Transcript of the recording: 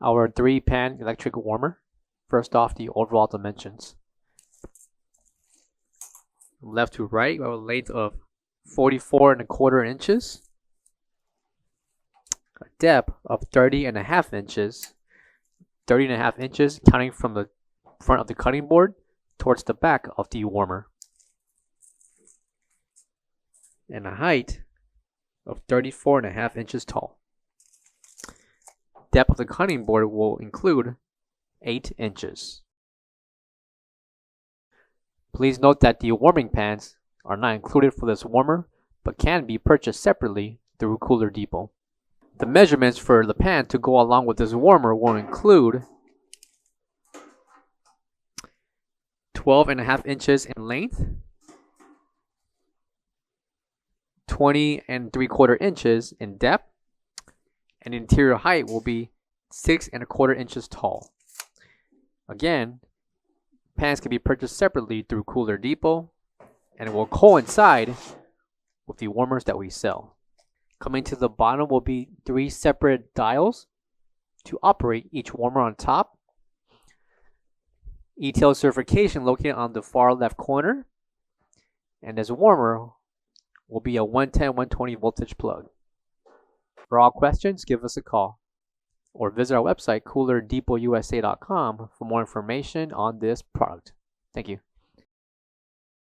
our 3-pan electric warmer. First off, the overall dimensions. From left to right, we have a length of 44.25 inches, a depth of 30.5 inches, 30.5 inches counting from the front of the cutting board towards the back of the warmer, and a height of 34.5 inches tall. Depth of the cutting board will include 8 inches. Please note that the warming pans are not included for this warmer, but can be purchased separately through Cooler Depot. The measurements for the pan to go along with this warmer will include 12.5 inches in length, 20.75 inches in depth, and interior height will be 6.25 inches tall. Again, pans can be purchased separately through Cooler Depot, and it will coincide with the warmers that we sell. Coming to the bottom will be 3 separate dials to operate each warmer on top. ETL certification located on the far left corner, and this warmer will be a 110-120 voltage plug. For all questions, give us a call or visit our website coolerdepotUSA.com for more information on this product. Thank you.